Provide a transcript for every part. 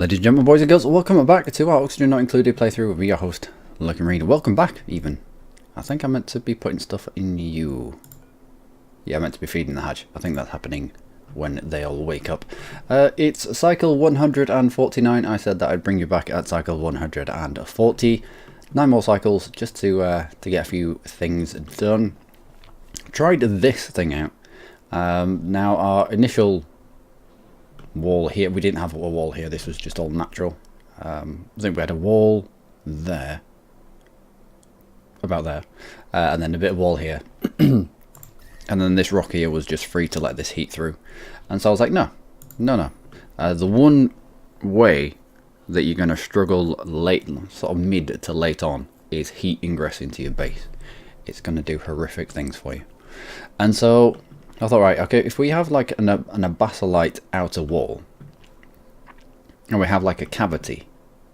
Ladies and gentlemen, boys and girls, welcome back to our Oxygen Not Included playthrough with your host, Luckymarine. Welcome back, even. I think I meant to be putting stuff in you. Yeah, I meant to be feeding the hatch. I think that's happening when they all wake up. It's cycle 149. I said that I'd bring you back at cycle 140. 9 more cycles just to get a few things done. Tried this thing out. Now our initial wall here, we didn't have a wall here, this was just all natural. I think we had a wall there, about there, and then a bit of wall here, and then this rock here was just free to let this heat through. And so I was like, no. The one way that you're going to struggle late, sort of mid to late on, is heat ingress into your base. It's going to do horrific things for you. And so I thought, right, okay, if we have like an abasalite outer wall, and we have like a cavity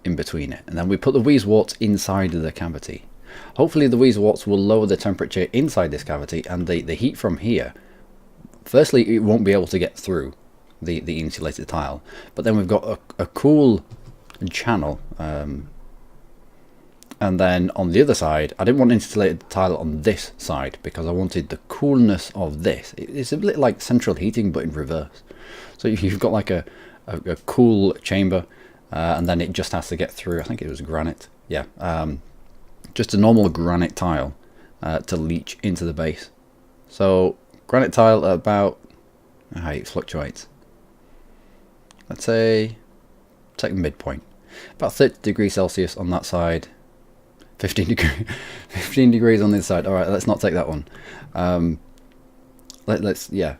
in between it, and then we put the wheezeworts inside of the cavity, hopefully the wheezeworts will lower the temperature inside this cavity, and the heat from here, firstly, it won't be able to get through the insulated tile, but then we've got a cool channel, and then on the other side, I didn't want insulated tile on this side because I wanted the coolness of this. It's a bit like central heating but in reverse. So you've got like a cool chamber, and then it just has to get through, I think it was granite, yeah, just a normal granite tile to leach into the base. So granite tile at about, how it fluctuates, let's say, take the midpoint, about 30 degrees Celsius on that side, 15 degrees on this side. All right, let's not take that one. Let's yeah.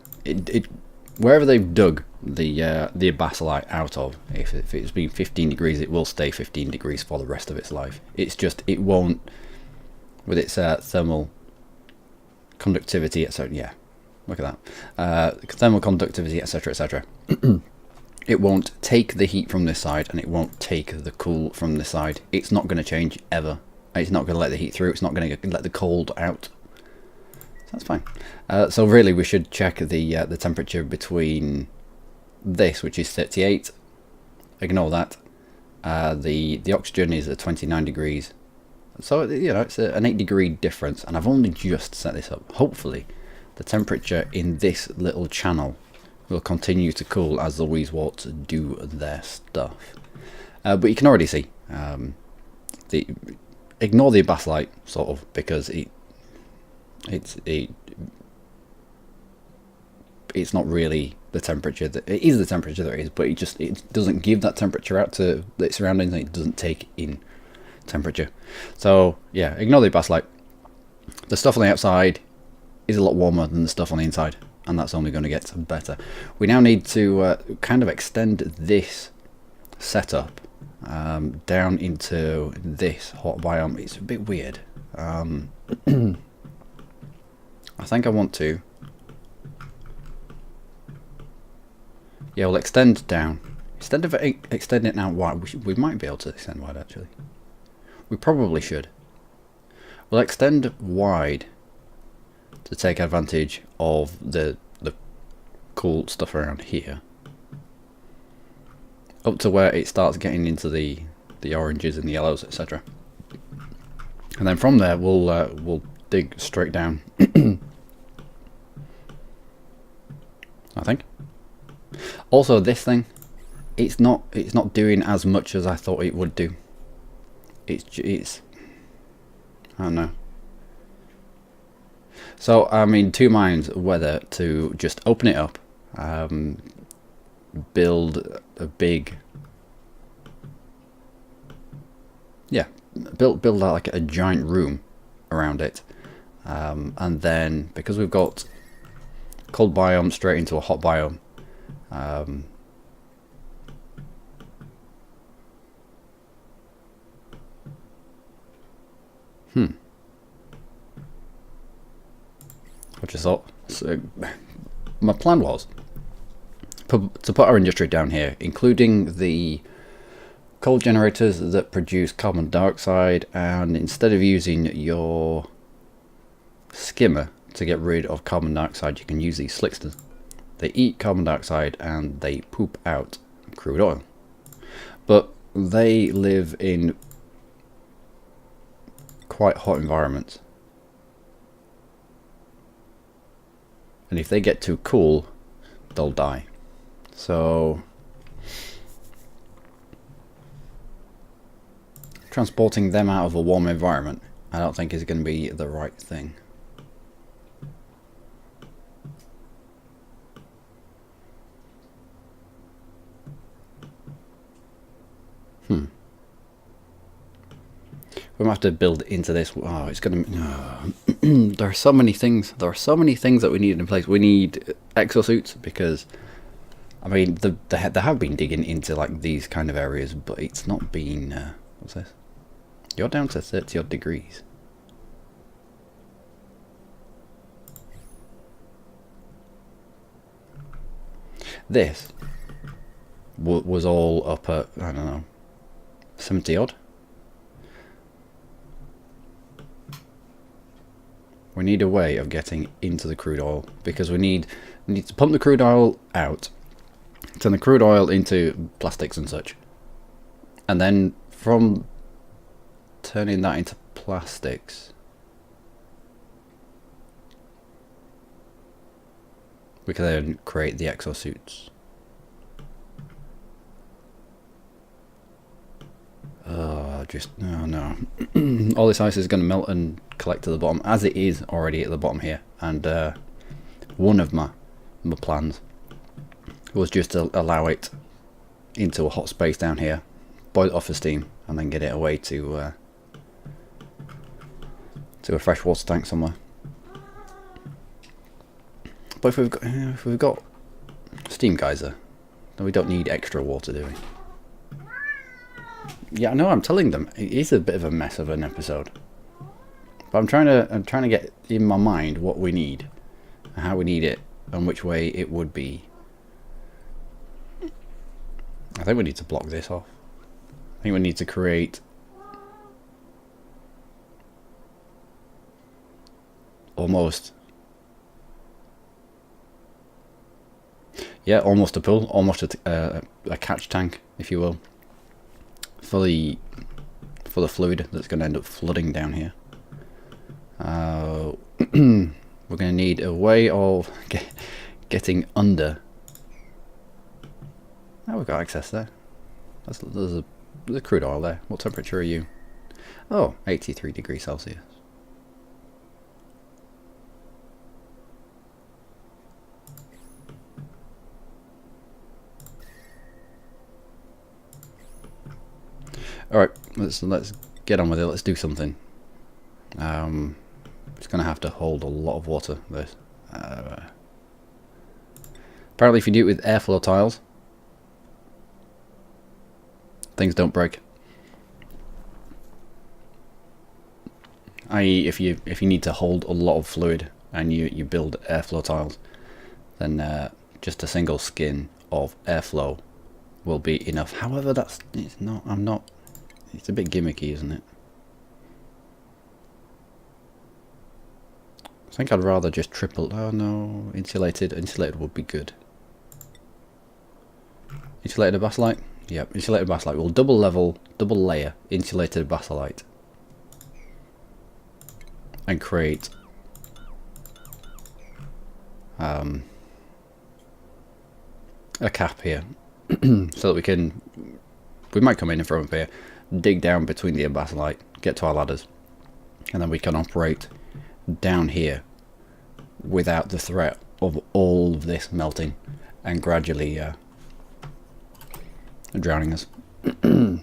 Wherever they've dug the basalite out of, if it's been 15 degrees, it will stay 15 degrees for the rest of its life. It's just it won't, with its thermal conductivity, etc. Yeah, look at that. Thermal conductivity, etc., etc. It won't take the heat from this side, and it won't take the cool from this side. It's not going to change ever. It's not going to let the heat through. It's not going to let the cold out. So that's fine. So really, we should check the temperature between this, which is 38. Ignore that. The oxygen is at 29 degrees. So you know it's an 8-degree difference, and I've only just set this up. Hopefully, the temperature in this little channel will continue to cool as the wheezeworts do their stuff. But you can already see ignore the basalite sort of, because it's not really the temperature that it is, the temperature that it is, but it doesn't give that temperature out to the surroundings, and it doesn't take in temperature. So yeah, ignore the basalite. The stuff on the outside is a lot warmer than the stuff on the inside, and that's only going to get better. We now need to kind of extend this setup down into this hot biome. It's a bit weird. I think I want to, yeah, we'll extend down. Instead of extending it out wide, we might be able to extend wide actually. We probably should. We'll extend wide to take advantage of the cool stuff around here, up to where it starts getting into the oranges and the yellows, etc. And then from there we'll dig straight down. I think. Also, this thing, it's not doing as much as I thought it would do. It's I don't know. So I'm in two minds whether to just open it up, build a big, yeah, build out like a giant room around it, and then because we've got cold biome straight into a hot biome, I just thought, so my plan was to put our industry down here, including the coal generators that produce carbon dioxide, and instead of using your skimmer to get rid of carbon dioxide, you can use these slicksters. They eat carbon dioxide and they poop out crude oil. But they live in quite hot environments. And if they get too cool, they'll die. So transporting them out of a warm environment, I don't think is going to be the right thing. We might have to build into this. Oh, it's going to... there are so many things. There are so many things that we need in place. We need exosuits because, I mean, they have been digging into like these kind of areas, but it's not been... what's this? You're down to 30 odd degrees. This was all up at, I don't know, 70 odd. We need a way of getting into the crude oil because we need to pump the crude oil out, turn the crude oil into plastics and such, and then from turning that into plastics, we can then create the exosuits. No. All this ice is going to melt and collect to the bottom, as it is already at the bottom here. And one of my plans was just to allow it into a hot space down here, boil it off for steam, and then get it away to a freshwater tank somewhere. But if we've got steam geyser, then we don't need extra water, do we? Yeah, I know. I'm telling them it is a bit of a mess of an episode, but I'm trying to get in my mind what we need, and how we need it, and which way it would be. I think we need to block this off. I think we need to create almost a pool, almost a catch tank, if you will. For the fluid that's going to end up flooding down here. We're going to need a way of getting under. Oh, we've got access there. There's crude oil there. What temperature are you? Oh, 83 degrees Celsius. Alright, let's get on with it. Let's do something. It's going to have to hold a lot of water, this. Apparently if you do it with airflow tiles, things don't break. I.e. if you need to hold a lot of fluid and you build airflow tiles, then just a single skin of airflow will be enough. However, it's a bit gimmicky, isn't it? I think I'd rather just triple. Oh no, insulated would be good. Insulated basalite? Yep, insulated basalite. We'll double layer insulated basalite and create a cap here so that we might come in from up here, dig down between the basalite, get to our ladders, and then we can operate down here without the threat of all of this melting and gradually drowning us. So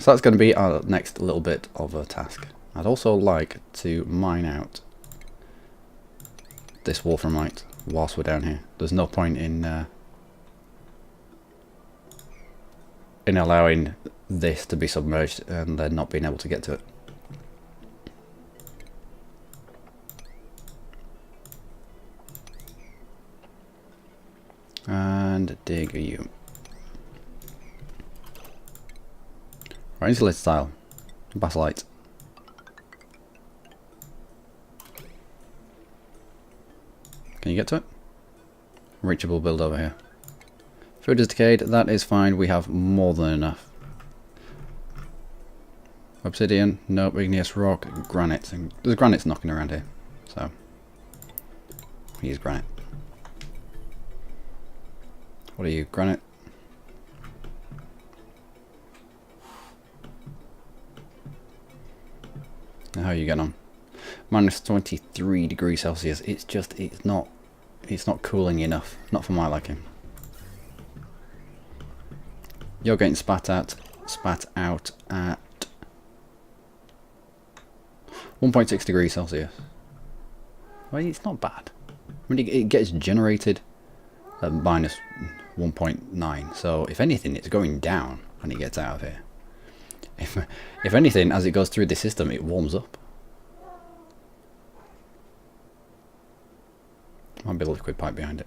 that's going to be our next little bit of a task. I'd also like to mine out this wolframite whilst we're down here. There's no point in allowing this to be submerged and then not being able to get to it. And dig you. Right, insulated style. Basalite. Can you get to it? Reachable build over here. Food is decayed, that is fine, we have more than enough. Obsidian, nope. Igneous rock, granite. And there's granites knocking around here, so we use granite. What are you, granite? How are you getting on? Minus 23 degrees Celsius. It's not cooling enough. Not for my liking. You're getting spat out at 1.6 degrees Celsius. Well, it's not bad. I mean, it gets generated at minus 1.9. So if anything, it's going down when it gets out of here. If anything, as it goes through the system, it warms up. Might be a liquid pipe behind it.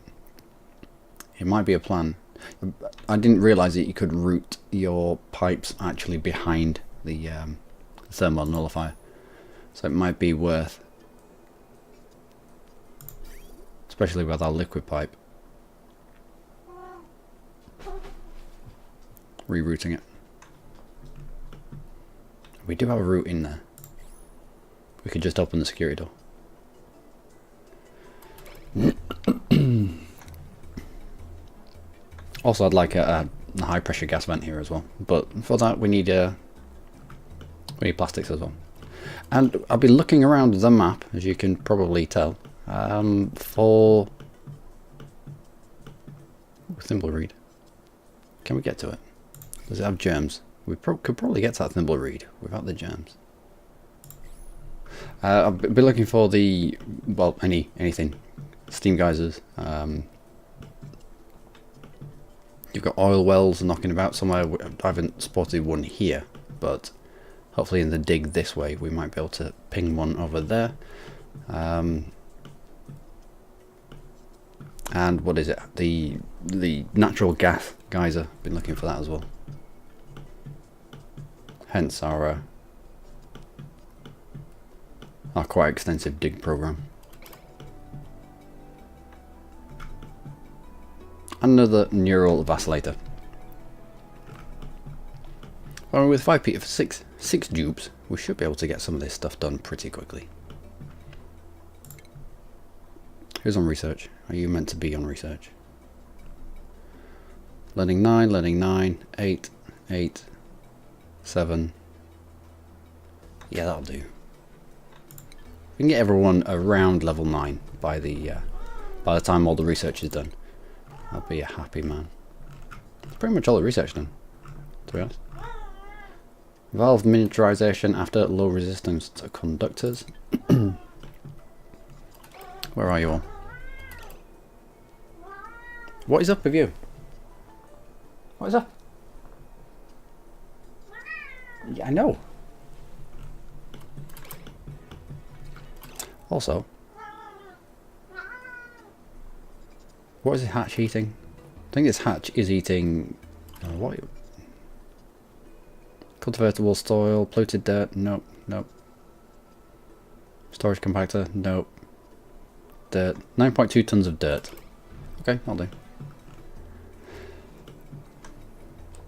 It might be a plan. I didn't realise that you could route your pipes actually behind the thermal nullifier. So it might be worth, especially with our liquid pipe, rerouting it. We do have a route in there. We could just open the security door. Also, I'd like a high pressure gas vent here as well, but for that we need plastics as well. And I've been looking around the map, as you can probably tell, for thimbleweed. Can we get to it? Does it have germs? We could probably get to that thimbleweed without the germs. I've been looking for the, well, anything, steam geysers. You've got oil wells knocking about somewhere. I haven't spotted one here, but hopefully in the dig this way we might be able to ping one over there. And what is it? The natural gas geyser. Been looking for that as well. Hence our quite extensive dig program. Another neural vacillator. Well, with 6 dupes, we should be able to get some of this stuff done pretty quickly. Who's on research? Are you meant to be on research? Learning 9, 8, 8, 7. Yeah, that'll do. We can get everyone around level 9 by the time all the research is done. I'll be a happy man. That's pretty much all the research done, to be honest. Valve miniaturization after low resistance to conductors. Where are you all? What is up with you? What is up? Yeah, I know. Also, what is this hatch eating? I think this hatch is eating... what? Cultivatable soil, polluted dirt, nope, nope. Storage compactor, nope. Dirt, 9.2 tons of dirt. Okay, I'll do.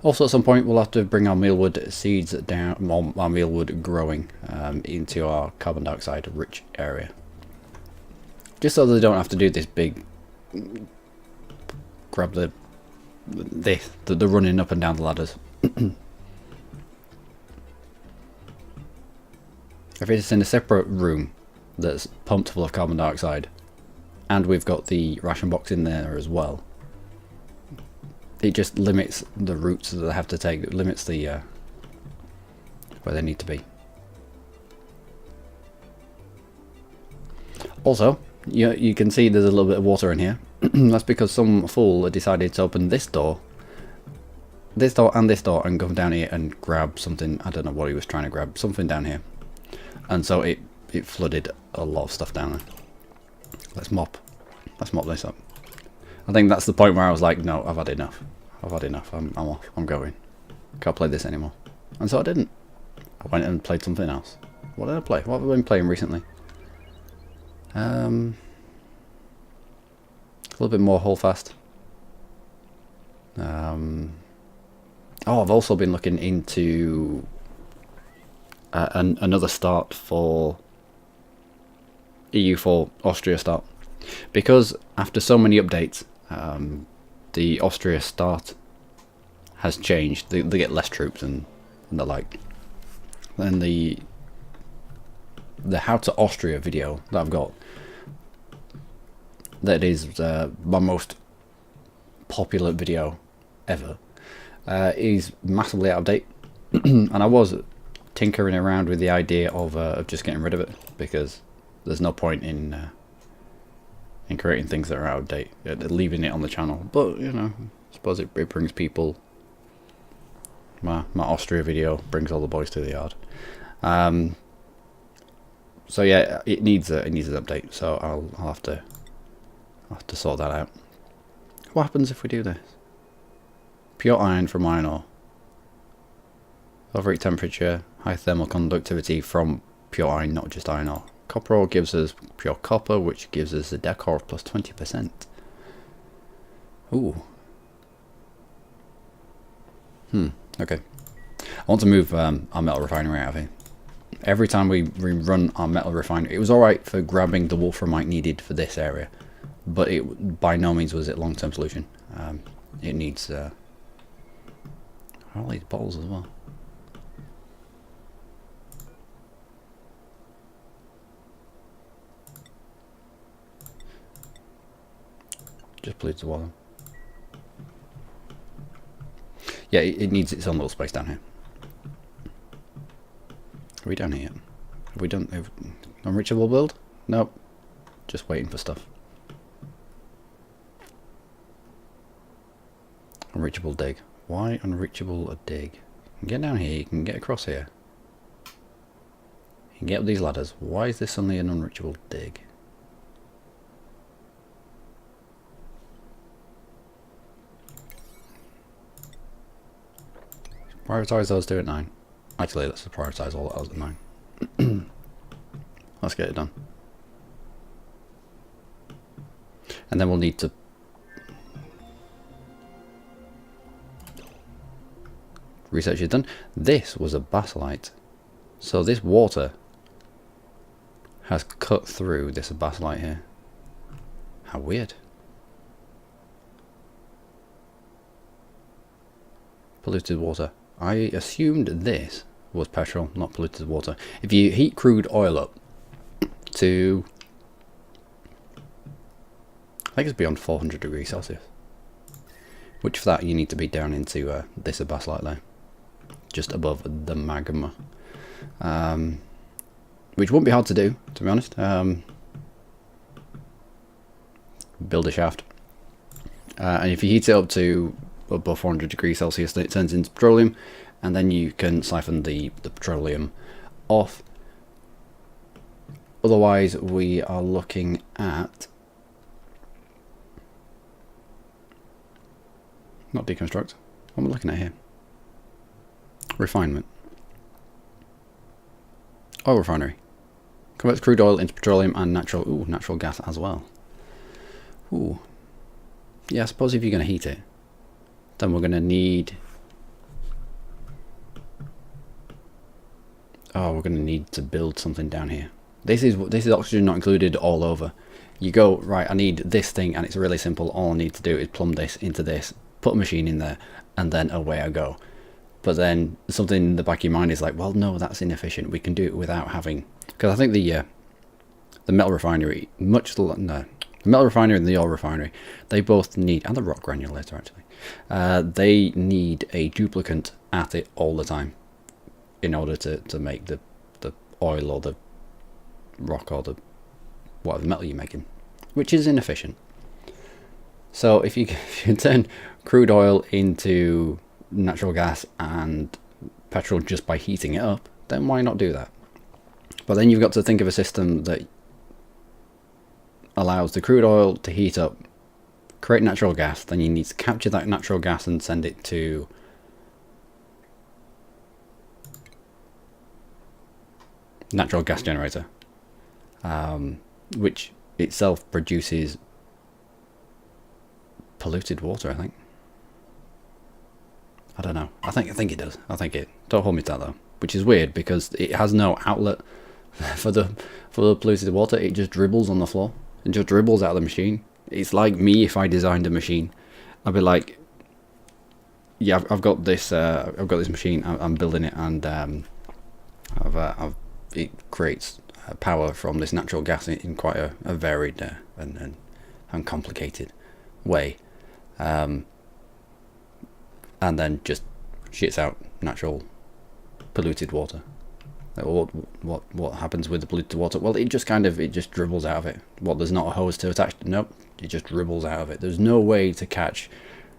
Also at some point we'll have to bring our mealwood seeds down, our mealwood growing into our carbon dioxide rich area. Just so they don't have to do this big... grab the running up and down the ladders. If it's in a separate room that's pumped full of carbon dioxide, and we've got the ration box in there as well, it just limits the routes that they have to take. It limits the where they need to be. Also, you can see there's a little bit of water in here. That's because some fool decided to open this door, and this door, and go down here and grab something. I don't know what he was trying to grab. Something down here. And so it flooded a lot of stuff down there. Let's mop this up. I think that's the point where I was like, no, I've had enough. I'm off. I'm going. Can't play this anymore. And so I didn't. I went and played something else. What did I play? What have I been playing recently? A little bit more Holdfast. Oh, I've also been looking into another start for EU4 Austria start, because after so many updates, the Austria start has changed. They get less troops and the like. Then the How to Austria video that I've got, that is my most popular video ever, is massively out of date. And I was tinkering around with the idea of just getting rid of it, because there's no point in creating things that are out of date, leaving it on the channel. But you know, I suppose it brings people. My Austria video brings all the boys to the yard. So yeah, it needs an update. So I'll have to sort that out. What happens if we do this? Pure iron from iron ore. Overheat temperature, high thermal conductivity from pure iron, not just iron ore. Copper ore gives us pure copper, which gives us a decor of plus 20%. Ooh. Okay. I want to move our metal refinery out of here. Every time we run our metal refinery, it was alright for grabbing the wolframite needed for this area, but it by no means was it a long-term solution. It needs all these bottles as well. Just polluted the water. Yeah, it needs its own little space down here. Are we down here yet? Have we done unreachable build? Nope. Just waiting for stuff. Unreachable dig. Why unreachable a dig? You can get down here, you can get across here. You can get up these ladders. Why is this suddenly an unreachable dig? Prioritise those two at 9. Actually, let's prioritise all those at 9. Let's get it done. And then we'll need to research is done. This was a basalite. So this water has cut through this basalite here. How weird. Polluted water. I assumed this was petrol, not polluted water. If you heat crude oil up to, I think it's beyond 400 degrees Celsius, which for that you need to be down into this basalite there, just above the magma, which won't be hard to do, to be honest. Build a shaft, and if you heat it up to above 400 degrees Celsius, then it turns into petroleum, and then you can siphon the petroleum off. Otherwise, we are looking at not deconstruct. What am I looking at here? Refinement. Oil refinery. Converts crude oil into petroleum and natural gas as well. Ooh. Yeah, I suppose if you're going to heat it, then we're going to need... Oh, we're going to need to build something down here. This is oxygen not included all over. You go, right, I need this thing, and it's really simple. All I need to do is plumb this into this, put a machine in there, and then away I go. But then something in the back of your mind is like, well, no, that's inefficient. We can do it without having... Because I think the metal refinery, the metal refinery and the oil refinery, they both need, and the rock granulator actually, they need a duplicant at it all the time in order to make the oil or the rock or the whatever metal you're making, which is inefficient. So if you turn crude oil into natural gas and petrol just by heating it up, then why not do that? But then you've got to think of a system that allows the crude oil to heat up, create natural gas, then you need to capture that natural gas and send it to natural gas generator, which itself produces polluted water, I think. I don't know. I think it does. I think it. Don't hold me to that though. which is weird because it has no outlet for the polluted water. It just dribbles on the floor. It just dribbles out of the machine. It's like me if I designed a machine. I'd be like, yeah, I've got this machine. I'm building it, and it creates power from this natural gas in quite a varied and complicated way, and then just shits out natural polluted water. What happens with the polluted water? Well, it just dribbles out of it. What, there's not a hose to attach? Nope, it just dribbles out of it. There's no way to catch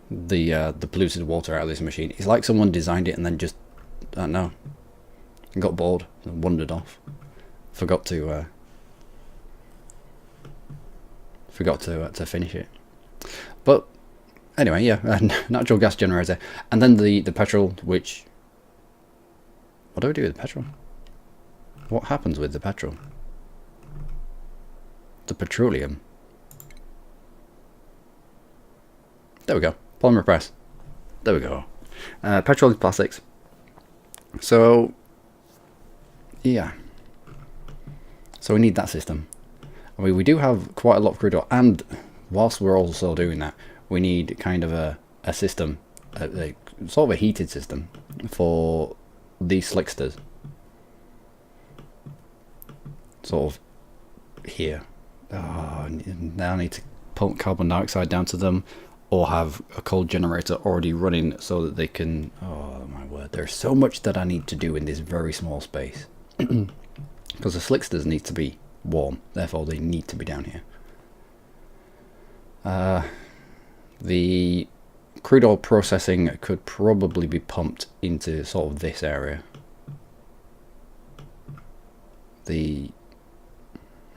the polluted water out of this machine. It's like someone designed it and then just, I don't know, got bored and wandered off. Forgot to finish it. But anyway, yeah, natural gas generator, and then the petrol. Which, what do we do with the petrol? What happens with the petrol? The petroleum. There we go. Polymer press. There we go. Petrol plastics. So yeah. So we need that system. I mean, we do have quite a lot of crude oil, and whilst we're also doing that, we need kind of a system, a sort of a heated system for these slicksters. Sort of here. Oh, now I need to pump carbon dioxide down to them, or have a cold generator already running so that they can. Oh my word! There's so much that I need to do in this very small space. Because the slicksters need to be warm, therefore they need to be down here. The crude oil processing could probably be pumped into sort of this area.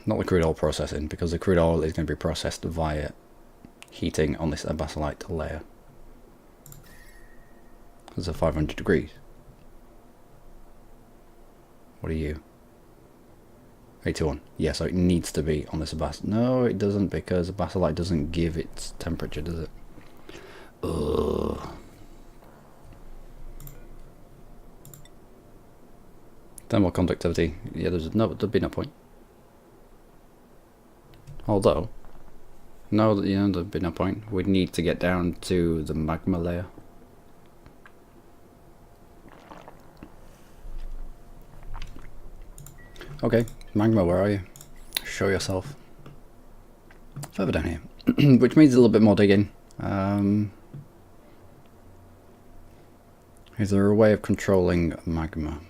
Not the crude oil processing, because the crude oil is going to be processed via heating on this basalite layer. It's 500 degrees. What are you? 81. Yeah, so it needs to be on this basalite. No, it doesn't, because the basalite doesn't give its temperature, does it? Ugh. Thermal conductivity. Yeah, there'd be no point. Although, no, there'd be no point. We'd need to get down to the magma layer. Okay, magma, where are you? Show yourself. Further down here. Which means a little bit more digging. Is there a way of controlling magma?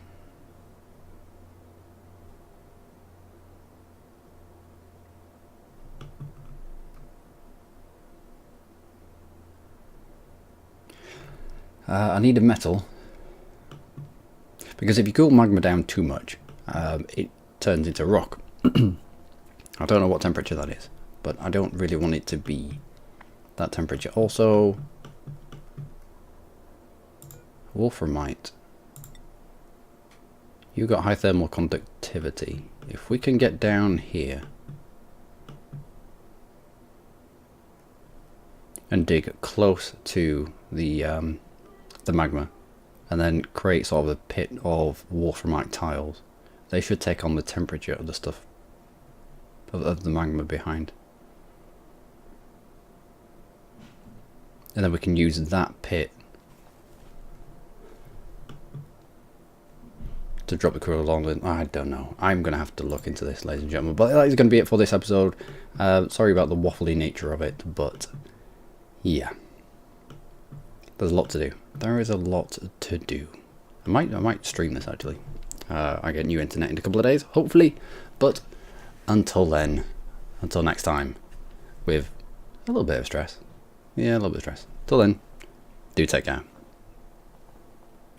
I need a metal, because if you cool magma down too much, it turns into rock. I don't know what temperature that is, but I don't really want it to be that temperature. Also, wolframite. You got high thermal conductivity. If we can get down here and dig close to the magma, and then create sort of a pit of wolframite tiles, they should take on the temperature of the stuff of the magma behind, and then we can use that pit to drop the crew along. I don't know. I'm gonna have to look into this, ladies and gentlemen, but that is going to be it for this episode. Sorry about the waffly nature of it, but yeah, there's a lot to do. There is a lot to do. I might stream this actually. I get new internet in a couple of days, hopefully. But until then, until next time, with a little bit of stress. Yeah, a little bit of stress. Till then, do take care.